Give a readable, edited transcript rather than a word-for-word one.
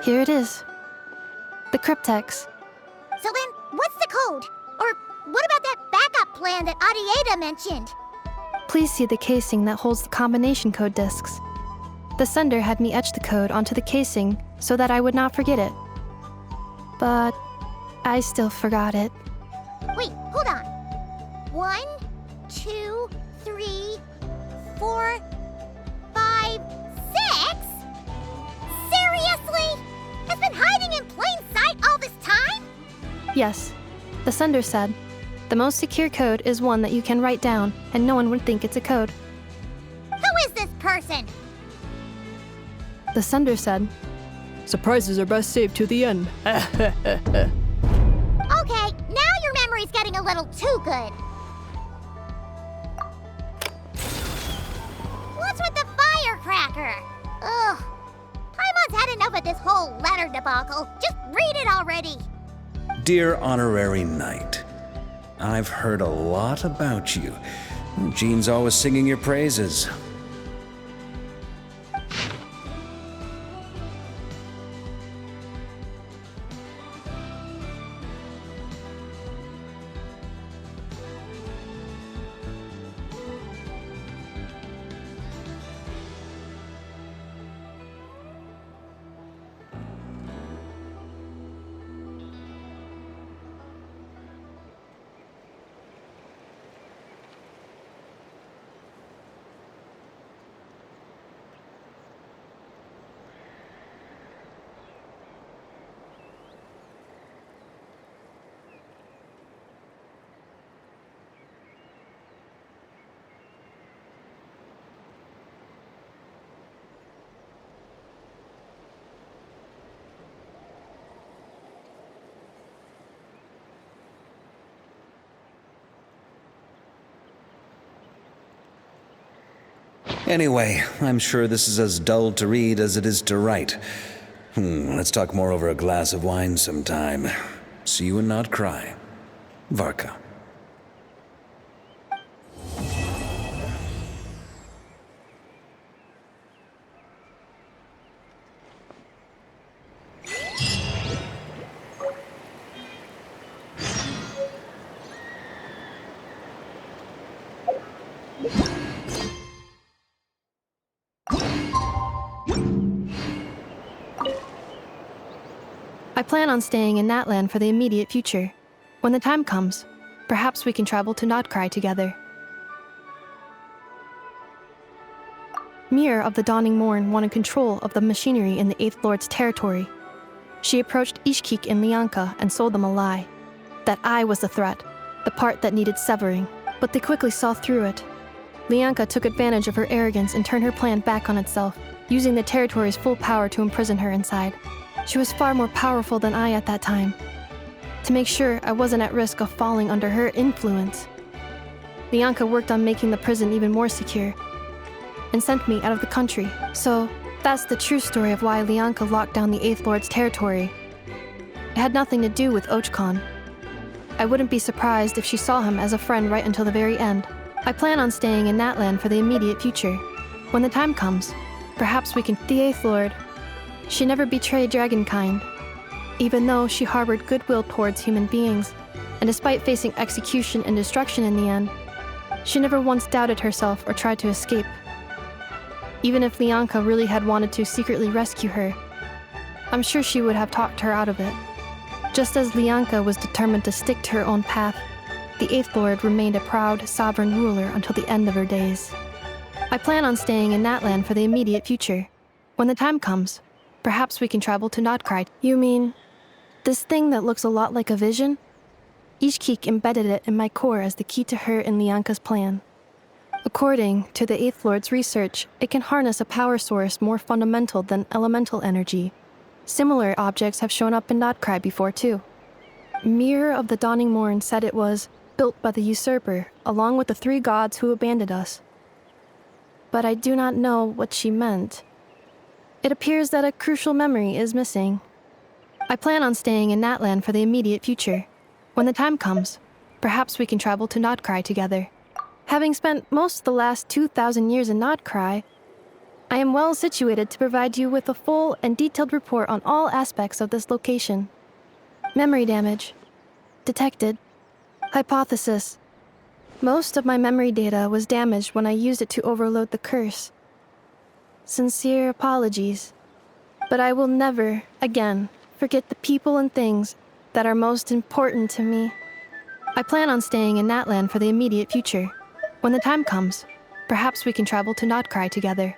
Here it is. The cryptex. So then, what's the code? Or what about that backup plan that Arieta mentioned? Please see the casing that holds the combination code discs. The sender had me etch the code onto the casing so that I would not forget it. But I still forgot it. Wait, hold on. 1, 2, 3, 4, 5, 6? Seriously? It's been hiding in plain sight all this time? Yes, the sender said, the most secure code is one that you can write down and no one would think it's a code. Who is this person? The sender said, surprises are best saved to the end. Okay, now your memory's getting a little too good. What's with the firecracker? Ugh. Paimon's had enough of this whole letter debacle. Just read it already. Dear Honorary Knight, I've heard a lot about you. Jean's always singing your praises. Anyway, I'm sure this is as dull to read as it is to write. Let's talk more over a glass of wine sometime. See you and not cry. Varka. I plan on staying in Natlan for the immediate future. When the time comes, perhaps we can travel to Nodcry together. Mir of the Dawning Morn wanted control of the machinery in the Eighth Lord's territory. She approached Ishkik and Lianka and sold them a lie. That I was the threat, the part that needed severing, but they quickly saw through it. Lianka took advantage of her arrogance and turned her plan back on itself, using the territory's full power to imprison her inside. She was far more powerful than I at that time. To make sure I wasn't at risk of falling under her influence, Lianka worked on making the prison even more secure and sent me out of the country. So that's the true story of why Lianka locked down the Eighth Lord's territory. It had nothing to do with Ochkon. I wouldn't be surprised if she saw him as a friend right until the very end. I plan on staying in Natlan for the immediate future. When the time comes, perhaps we can... The Eighth Lord. She never betrayed Dragonkind, even though she harbored goodwill towards human beings, and despite facing execution and destruction in the end, she never once doubted herself or tried to escape. Even if Lianka really had wanted to secretly rescue her, I'm sure she would have talked her out of it. Just as Lianka was determined to stick to her own path, the Eighth Lord remained a proud, sovereign ruler until the end of her days. I plan on staying in Natlan for the immediate future. When the time comes, perhaps we can travel to Nodcry. You mean this thing that looks a lot like a vision? Ishkik embedded it in my core as the key to her and Lianka's plan. According to the Eighth Lord's research, it can harness a power source more fundamental than elemental energy. Similar objects have shown up in Nodcry before too. Mir of the Dawning Morn said it was built by the usurper, along with the 3 gods who abandoned us. But I do not know what she meant. It appears that a crucial memory is missing. I plan on staying in Natlan for the immediate future. When the time comes, perhaps we can travel to Nodcry together. Having spent most of the last 2,000 years in Nodcry, I am well situated to provide you with a full and detailed report on all aspects of this location. Memory damage. Detected. Hypothesis. Most of my memory data was damaged when I used it to overload the curse. Sincere apologies. But I will never, again, forget the people and things that are most important to me. I plan on staying in Natland for the immediate future. When the time comes, perhaps we can travel to Notcry together.